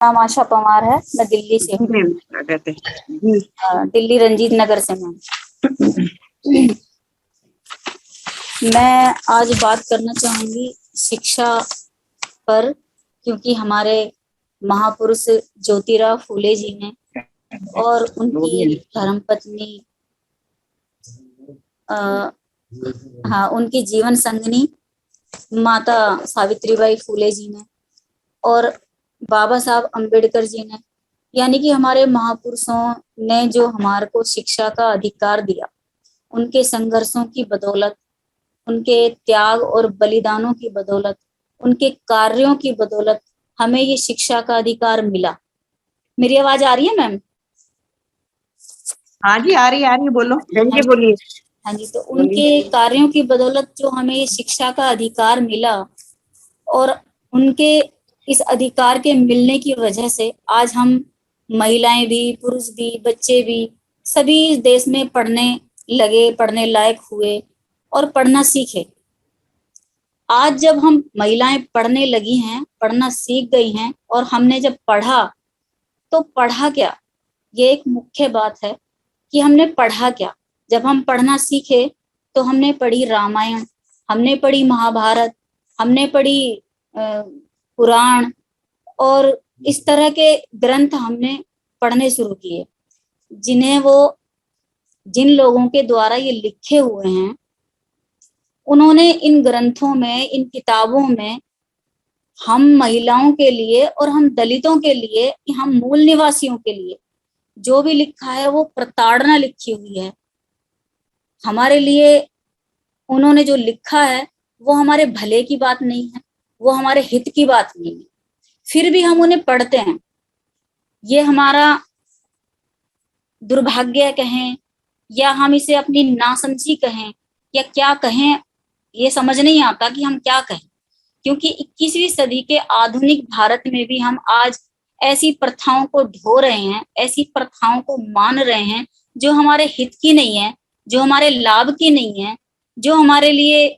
नाम आशा पवार है। मैं दिल्ली से हूँ। जी मैम, स्वागत है जी। दिल्ली रंजीत नगर से मैं मैं आज बात करना चाहूंगी शिक्षा पर, क्योंकि हमारे महापुरुष ज्योतिराव फूले जी ने और उनकी धर्मपत्नी उनकी जीवन संगिनी माता सावित्रीबाई फूले जी ने और बाबा साहब अम्बेडकर जी ने, यानी कि हमारे महापुरुषों ने जो हमारे को शिक्षा का अधिकार दिया, उनके संघर्षों की बदौलत, उनके त्याग और बलिदानों की बदौलत, उनके कार्यों की बदौलत हमें ये शिक्षा का अधिकार मिला। मेरी आवाज आ रही है मैम? हाँ जी, आ रही है, बोलो। जी बोलिए। हाँ जी, तो उनके कार्यों की बदौलत जो हमें ये शिक्षा का अधिकार मिला और उनके इस अधिकार के मिलने की वजह से आज हम महिलाएं भी, पुरुष भी, बच्चे भी सभी देश में पढ़ने लगे, पढ़ने लायक हुए और पढ़ना सीखे। आज जब हम महिलाएं पढ़ने लगी हैं, पढ़ना सीख गई हैं और हमने जब पढ़ा, तो पढ़ा क्या? ये एक मुख्य बात है कि हमने पढ़ा क्या। जब हम पढ़ना सीखे तो हमने पढ़ी रामायण, हमने पढ़ी महाभारत, हमने पढ़ी पुराण और इस तरह के ग्रंथ हमने पढ़ने शुरू किए, जिन लोगों के द्वारा ये लिखे हुए हैं, उन्होंने इन ग्रंथों में, इन किताबों में हम महिलाओं के लिए और हम दलितों के लिए, हम मूल निवासियों के लिए जो भी लिखा है वो प्रताड़ना लिखी हुई है। हमारे लिए उन्होंने जो लिखा है वो हमारे भले की बात नहीं है, वो हमारे हित की बात नहीं है, फिर भी हम उन्हें पढ़ते हैं। ये हमारा दुर्भाग्य कहें या हम इसे अपनी नासमझी कहें या क्या कहें, ये समझ नहीं आता कि हम क्या कहें, क्योंकि 21वीं सदी के आधुनिक भारत में भी हम आज ऐसी प्रथाओं को ढो रहे हैं, ऐसी प्रथाओं को मान रहे हैं जो हमारे हित की नहीं है, जो हमारे लाभ की नहीं है, जो हमारे लिए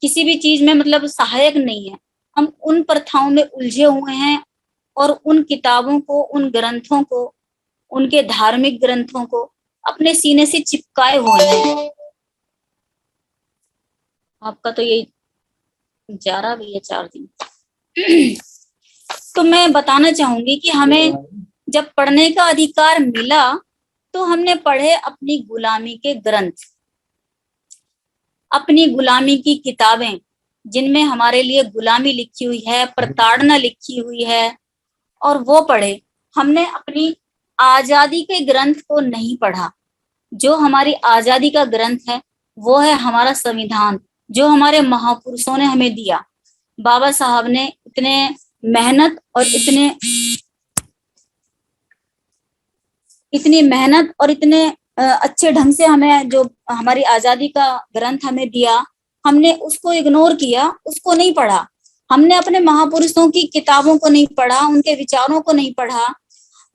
किसी भी चीज में मतलब सहायक नहीं है। हम उन प्रथाओं में उलझे हुए हैं और उन किताबों को, उन ग्रंथों को, उनके धार्मिक ग्रंथों को अपने सीने से चिपकाए हुए हैं। आपका तो ये जा रहा भी है 4 दिन। तो मैं बताना चाहूंगी कि हमें जब पढ़ने का अधिकार मिला तो हमने पढ़े अपनी गुलामी के ग्रंथ, अपनी गुलामी की किताबें, जिनमें हमारे लिए गुलामी लिखी हुई है, प्रताड़ना लिखी हुई है, और वो पढ़े। हमने अपनी आजादी के ग्रंथ को नहीं पढ़ा। जो हमारी आजादी का ग्रंथ है वो है हमारा संविधान, जो हमारे महापुरुषों ने हमें दिया। बाबा साहब ने इतने मेहनत और इतनी मेहनत और इतने अच्छे ढंग से हमें जो हमारी आजादी का ग्रंथ हमें दिया, हमने उसको इग्नोर किया, उसको नहीं पढ़ा। हमने अपने महापुरुषों की किताबों को नहीं पढ़ा, उनके विचारों को नहीं पढ़ा।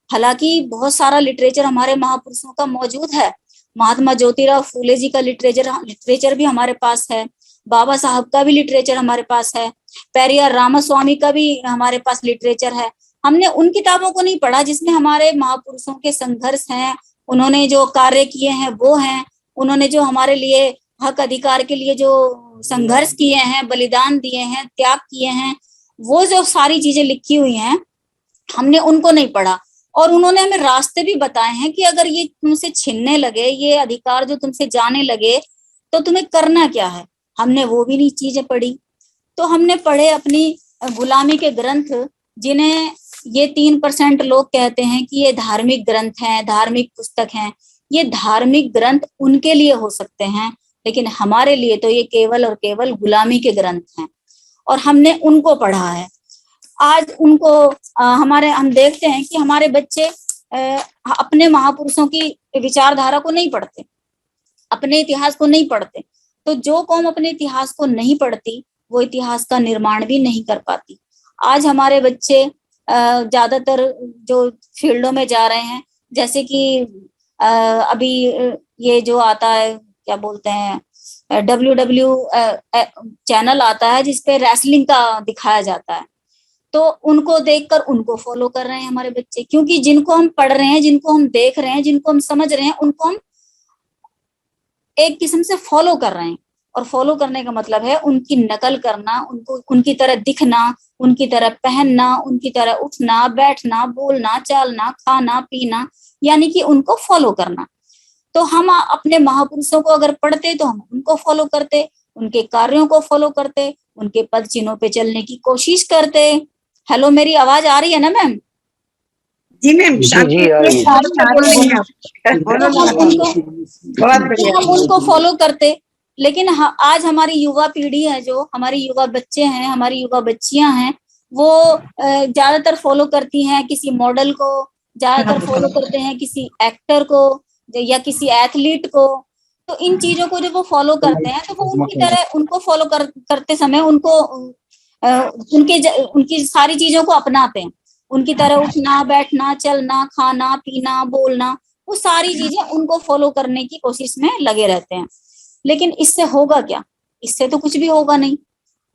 हालांकि बहुत सारा लिटरेचर हमारे महापुरुषों का मौजूद है। महात्मा ज्योतिराव फूले जी का लिटरेचर भी हमारे पास है, बाबा साहब का भी लिटरेचर हमारे पास है, पेरियार रामास्वामी का भी हमारे पास लिटरेचर है। हमने उन किताबों को नहीं पढ़ा जिसमें हमारे महापुरुषों के संघर्ष हैं, उन्होंने जो कार्य किए हैं वो हैं, उन्होंने जो हमारे लिए हक अधिकार के लिए जो संघर्ष किए हैं, बलिदान दिए हैं, त्याग किए हैं, वो जो सारी चीजें लिखी हुई हैं, हमने उनको नहीं पढ़ा। और उन्होंने हमें रास्ते भी बताए हैं कि अगर ये तुमसे छीनने लगे, ये अधिकार जो तुमसे जाने लगे, तो तुम्हें करना क्या है। हमने वो भी नहीं चीजें पढ़ी। तो हमने पढ़े अपनी गुलामी के ग्रंथ, जिन्हें ये 3% लोग कहते हैं कि ये धार्मिक ग्रंथ हैं, धार्मिक पुस्तक हैं। ये धार्मिक ग्रंथ उनके लिए हो सकते हैं, लेकिन हमारे लिए तो ये केवल और केवल गुलामी के ग्रंथ हैं, और हमने उनको पढ़ा है। आज उनको हम देखते हैं कि हमारे बच्चे अपने महापुरुषों की विचारधारा को नहीं पढ़ते, अपने इतिहास को नहीं पढ़ते। तो जो कौम अपने इतिहास को नहीं पढ़ती, वो इतिहास का निर्माण भी नहीं कर पाती। आज हमारे बच्चे ज्यादातर जो फील्डों में जा रहे हैं, जैसे कि अभी ये जो आता है, क्या बोलते हैं, WW चैनल आता है जिसपे रेसलिंग का दिखाया जाता है। तो उनको देखकर उनको फॉलो कर रहे हैं हमारे बच्चे, क्योंकि जिनको हम पढ़ रहे हैं, जिनको हम देख रहे हैं, जिनको हम समझ रहे हैं, उनको हम एक किस्म से फॉलो कर रहे हैं। और फॉलो करने का मतलब है उनकी नकल करना, उनको उनकी तरह दिखना, उनकी तरह पहनना, उनकी तरह उठना, बैठना, बोलना, चालना, खाना, पीना, यानी कि उनको फॉलो करना। तो हम अपने महापुरुषों को अगर पढ़ते तो हम उनको फॉलो करते, उनके कार्यों को फॉलो करते, उनके पद चिन्हों पे चलने की कोशिश करते। हेलो, मेरी आवाज आ रही है ना मैम? जी मैम, जी शांति जी आ रही है। आ रही है आप। बोलो तो हम उनको बहुत बढ़िया। हम उनको फॉलो करते। लेकिन आज हमारी युवा पीढ़ी है, जो हमारी युवा बच्चे हैं, हमारी युवा बच्चियां हैं, वो ज्यादातर फॉलो करती हैं किसी मॉडल को, ज्यादातर फॉलो करते हैं किसी एक्टर को या किसी एथलीट को। तो इन चीजों को जब वो फॉलो करते हैं तो वो उनकी तरह उनको फॉलो करते समय उनको उनकी सारी चीजों को अपनाते हैं। उनकी तरह उठना, बैठना, चलना, खाना, पीना, बोलना, वो सारी चीजें उनको फॉलो करने की कोशिश में लगे रहते हैं। लेकिन इससे होगा क्या? इससे तो कुछ भी होगा नहीं।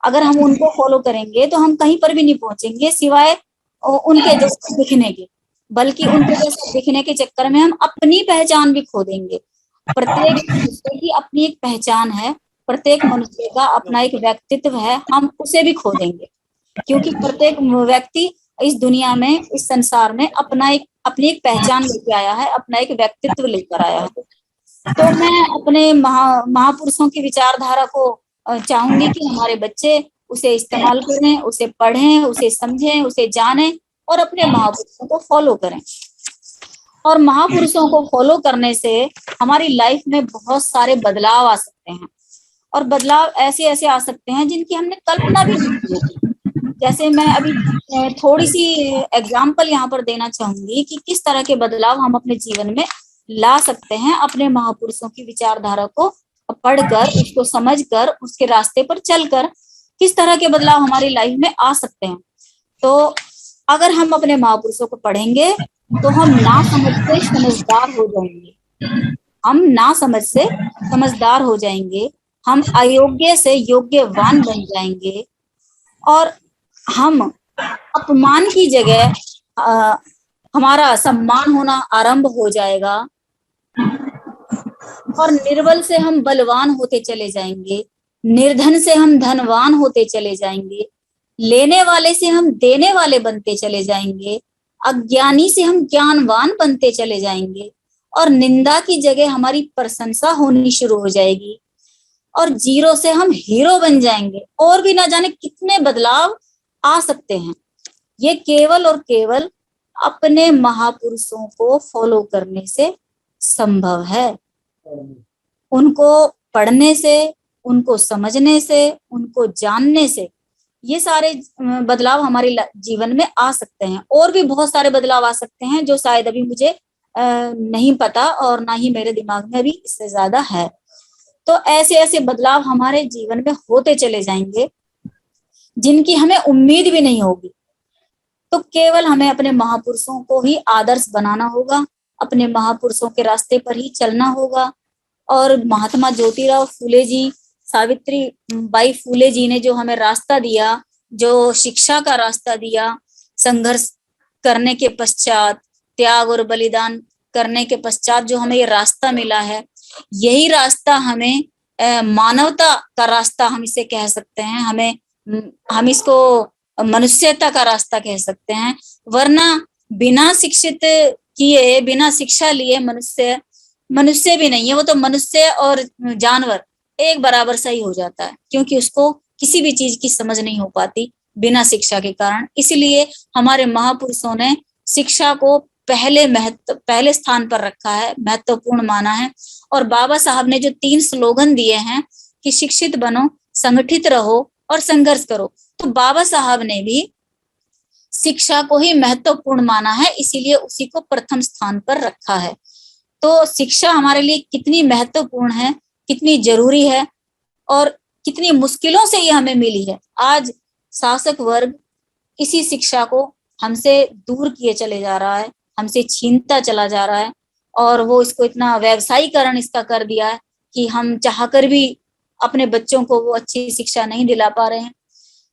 अगर हम उनको फॉलो करेंगे तो हम कहीं पर भी नहीं पहुंचेंगे सिवाय उनके जैसे दिखने के, बल्कि उनके जैसे दिखने के चक्कर में हम अपनी पहचान भी खो देंगे। प्रत्येक मनुष्य की अपनी एक पहचान है, प्रत्येक मनुष्य का अपना एक व्यक्तित्व है, हम उसे भी खो देंगे। क्योंकि प्रत्येक व्यक्ति इस दुनिया में, इस संसार में अपनी एक पहचान लेके आया है, अपना एक व्यक्तित्व लेकर आया है। तो मैं अपने महापुरुषों की विचारधारा को चाहूंगी कि हमारे बच्चे उसे इस्तेमाल करें, उसे पढ़ें, उसे समझें, उसे जानें और अपने महापुरुषों को फॉलो करें। और महापुरुषों को फॉलो करने से हमारी लाइफ में बहुत सारे बदलाव आ सकते हैं, और बदलाव ऐसे ऐसे आ सकते हैं जिनकी हमने कल्पना भी नहीं की होगी। जैसे मैं अभी थोड़ी सी एग्जाम्पल यहाँ पर देना चाहूंगी कि किस तरह के बदलाव हम अपने जीवन में ला सकते हैं अपने महापुरुषों की विचारधारा को पढ़कर, उसको समझकर, उसके रास्ते पर चलकर किस तरह के बदलाव हमारी लाइफ में आ सकते हैं। तो अगर हम अपने महापुरुषों को पढ़ेंगे तो हम ना समझ से समझदार हो जाएंगे, हम ना समझ से समझदार हो जाएंगे, हम अयोग्य से योग्यवान बन जाएंगे, और हम अपमान की जगह हमारा सम्मान होना आरंभ हो जाएगा, और निर्बल से हम बलवान होते चले जाएंगे, निर्धन से हम धनवान होते चले जाएंगे, लेने वाले से हम देने वाले बनते चले जाएंगे, अज्ञानी से हम ज्ञानवान बनते चले जाएंगे, और निंदा की जगह हमारी प्रशंसा होनी शुरू हो जाएगी, और जीरो से हम हीरो बन जाएंगे। और भी ना जाने कितने बदलाव आ सकते हैं। ये केवल और केवल अपने महापुरुषों को फॉलो करने से संभव है। उनको पढ़ने से, उनको समझने से, उनको जानने से ये सारे बदलाव हमारे जीवन में आ सकते हैं। और भी बहुत सारे बदलाव आ सकते हैं जो शायद अभी मुझे नहीं पता, और ना ही मेरे दिमाग में अभी इससे ज्यादा है। तो ऐसे ऐसे बदलाव हमारे जीवन में होते चले जाएंगे जिनकी हमें उम्मीद भी नहीं होगी। तो केवल हमें अपने महापुरुषों को ही आदर्श बनाना होगा, अपने महापुरुषों के रास्ते पर ही चलना होगा। और महात्मा ज्योतिराव फूले जी, सावित्री बाई फूले जी ने जो हमें रास्ता दिया, जो शिक्षा का रास्ता दिया, संघर्ष करने के पश्चात, त्याग और बलिदान करने के पश्चात जो हमें ये रास्ता मिला है, यही रास्ता हमें मानवता का रास्ता हम इसे कह सकते हैं, हम इसको मनुष्यता का रास्ता कह सकते हैं। वरना बिना शिक्षित किए, बिना शिक्षा लिए मनुष्य भी नहीं है, वो तो मनुष्य और जानवर एक बराबर सही हो जाता है, क्योंकि उसको किसी भी चीज की समझ नहीं हो पाती बिना शिक्षा के कारण। इसलिए हमारे महापुरुषों ने शिक्षा को पहले स्थान पर रखा है, महत्वपूर्ण माना है। और बाबा साहब ने जो 3 स्लोगन दिए हैं कि शिक्षित बनो, संगठित रहो और संघर्ष करो, तो बाबा साहब ने भी शिक्षा को ही महत्वपूर्ण माना है, इसीलिए उसी को प्रथम स्थान पर रखा है। तो शिक्षा हमारे लिए कितनी महत्वपूर्ण है, कितनी जरूरी है, और कितनी मुश्किलों से ये हमें मिली है। आज शासक वर्ग इसी शिक्षा को हमसे दूर किए चले जा रहा है, हमसे छीनता चला जा रहा है, और वो इसको इतना व्यवसायीकरण इसका कर दिया है कि हम चाहकर भी अपने बच्चों को वो अच्छी शिक्षा नहीं दिला पा रहे हैं।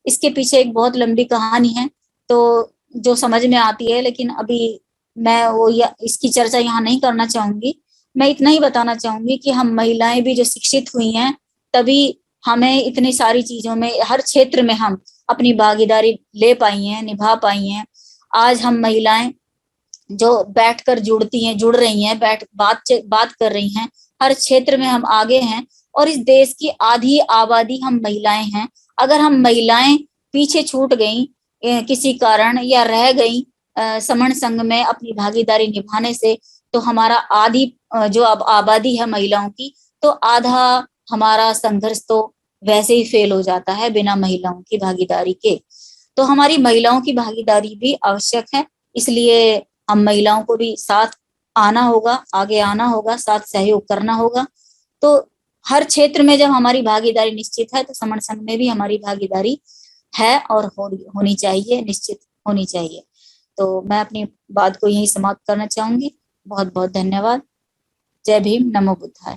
इसके पीछे एक बहुत लंबी कहानी है, तो जो समझ में आती है, लेकिन अभी मैं वो इसकी चर्चा यहाँ नहीं करना चाहूंगी। मैं इतना ही बताना चाहूंगी कि हम महिलाएं भी जो शिक्षित हुई हैं, तभी हमें इतनी सारी चीजों में, हर क्षेत्र में हम अपनी भागीदारी ले पाई हैं, निभा पाई हैं। आज हम महिलाएं जो बैठकर जुड़ रही हैं, बात कर रही हैं, हर क्षेत्र में हम आगे हैं, और इस देश की आधी आबादी हम महिलाएं हैं। अगर हम महिलाएं पीछे छूट गई किसी कारण, या रह गई समण संघ में अपनी भागीदारी निभाने से, तो हमारा आधी जो अब आबादी है महिलाओं की, तो आधा हमारा संघर्ष तो वैसे ही फेल हो जाता है बिना महिलाओं की भागीदारी के। तो हमारी महिलाओं की भागीदारी भी आवश्यक है, इसलिए हम महिलाओं को भी साथ आना होगा, आगे आना होगा, साथ सहयोग करना होगा। तो हर क्षेत्र में जब हमारी भागीदारी निश्चित है, तो समण संघ में भी हमारी भागीदारी है और होनी चाहिए, निश्चित होनी चाहिए। तो मैं अपनी बात को यहीं समाप्त करना चाहूंगी। बहुत बहुत धन्यवाद। जय भीम, नमो बुद्धाय।